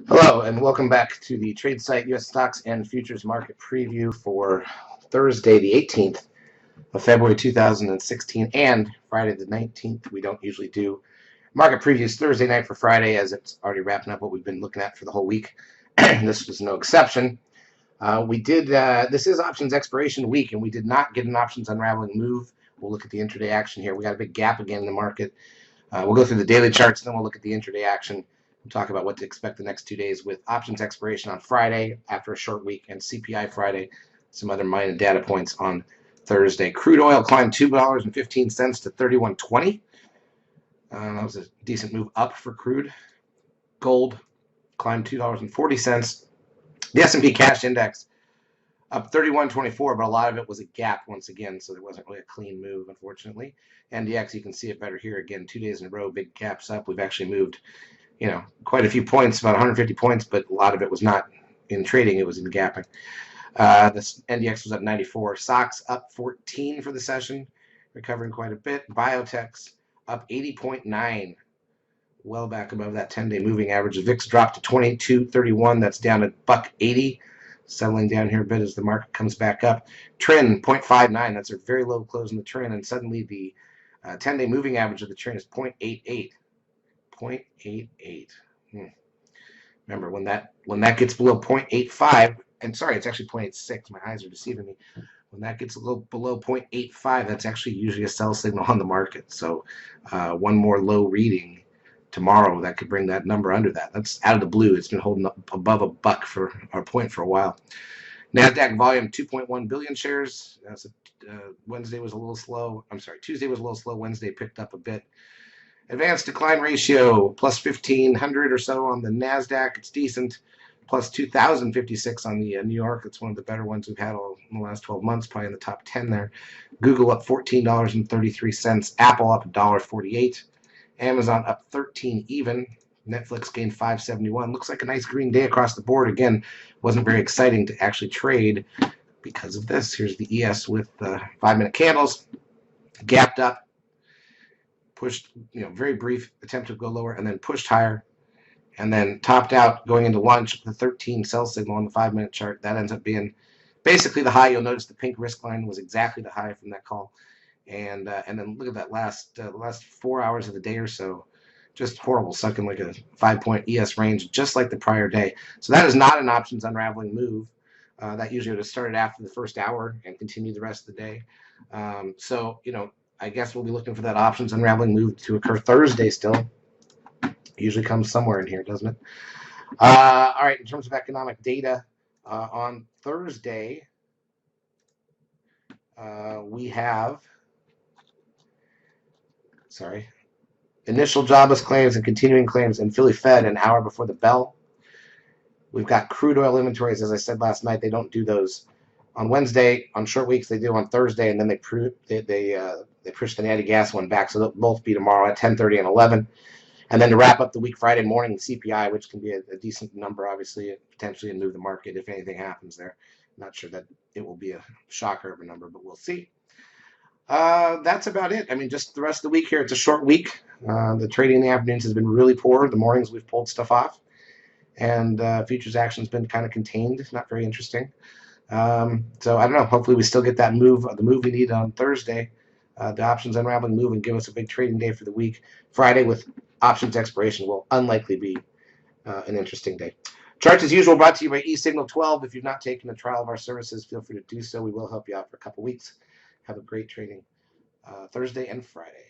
Hello, and welcome back to the Tradesight U.S. Stocks and Futures Market Preview for Thursday, the 18th of February 2016, and Friday, the 19th. We don't usually do market previews Thursday night for Friday, as it's already wrapping up what we've been looking at for the whole week. This was no exception. This is options expiration week, and we did not get an options unraveling move. We'll look at the intraday action here. We got a big gap again in the market. We'll go through the daily charts, and then we'll look at the intraday action. We'll talk about what to expect the next 2 days with options expiration on Friday after a short week and CPI Friday, some other minor data points on Thursday. Crude oil climbed $2.15 to $31.20. That was a decent move up for crude. Gold climbed $2.40. The S&P cash index up 31.24, but a lot of it was a gap once again, so there wasn't really a clean move, unfortunately. NDX, you can see it better here again, 2 days in a row, big gaps up. We've actually moved quite a few points, about 150 points, but a lot of it was not in trading, it was in gapping. This NDX was up 94. SOX up 14 for the session, recovering quite a bit. Biotechs up 80.9, well back above that 10-day moving average. The VIX dropped to 22.31, that's down to $1.80, settling down here a bit as the market comes back up. TRIN 0.59, that's a very low close in the TRIN, and suddenly the 10-day moving average of the TRIN is 0.88. 0.88. Remember, when that gets below 0.85, and sorry, it's actually 0.86. My eyes are deceiving me. When that gets a little below 0.85, that's actually usually a sell signal on the market. So one more low reading tomorrow that could bring that number under that. That's out of the blue. It's been holding up above a buck for our point for a while. NASDAQ volume 2.1 billion shares. Wednesday was a little slow. I'm sorry, Tuesday was a little slow. Wednesday picked up a bit. Advanced decline ratio, plus 1,500 or so on the NASDAQ. It's decent. Plus 2,056 on the New York. It's one of the better ones we've had in the last 12 months, probably in the top 10 there. Google up $14.33. Apple up $1.48. Amazon up 13 even. Netflix gained 571. Looks like a nice green day across the board. Again, wasn't very exciting to actually trade because of this. Here's the ES with 5-minute candles. Gapped up. Pushed, very brief attempt to go lower, and then pushed higher, and then topped out going into lunch with a 13 sell signal on the 5-minute chart. That ends up being basically the high. You'll notice the pink risk line was exactly the high from that call, and then look at that last 4 hours of the day or so, just horrible, stuck in like a 5-point ES range, just like the prior day. So that is not an options unraveling move. That usually would have started after the first hour and continued the rest of the day. I guess we'll be looking for that options unraveling move to occur Thursday still. It usually comes somewhere in here, doesn't it? All right, in terms of economic data, on Thursday, we have, initial jobless claims and continuing claims in Philly Fed an hour before the bell. We've got crude oil inventories, as I said last night. They don't do those on Wednesday. On short weeks, they do on Thursday, and then they push the natty gas one back, so they'll both be tomorrow at 10:30 and 11. And then to wrap up the week, Friday morning, CPI, which can be a decent number, obviously, potentially, and move the market if anything happens there. I'm not sure that it will be a shocker of a number, but we'll see. That's about it. I mean, just the rest of the week here, it's a short week. The trading in the afternoons has been really poor. The mornings, we've pulled stuff off. And futures action's been kind of contained, not very interesting. So I don't know. Hopefully we still get that move, the move we need on Thursday, the options unraveling move, and give us a big trading day for the week. Friday with options expiration will unlikely be an interesting day. Charts as usual brought to you by eSignal 12. If you've not taken a trial of our services, feel free to do so. We will help you out for a couple weeks. Have a great trading Thursday and Friday.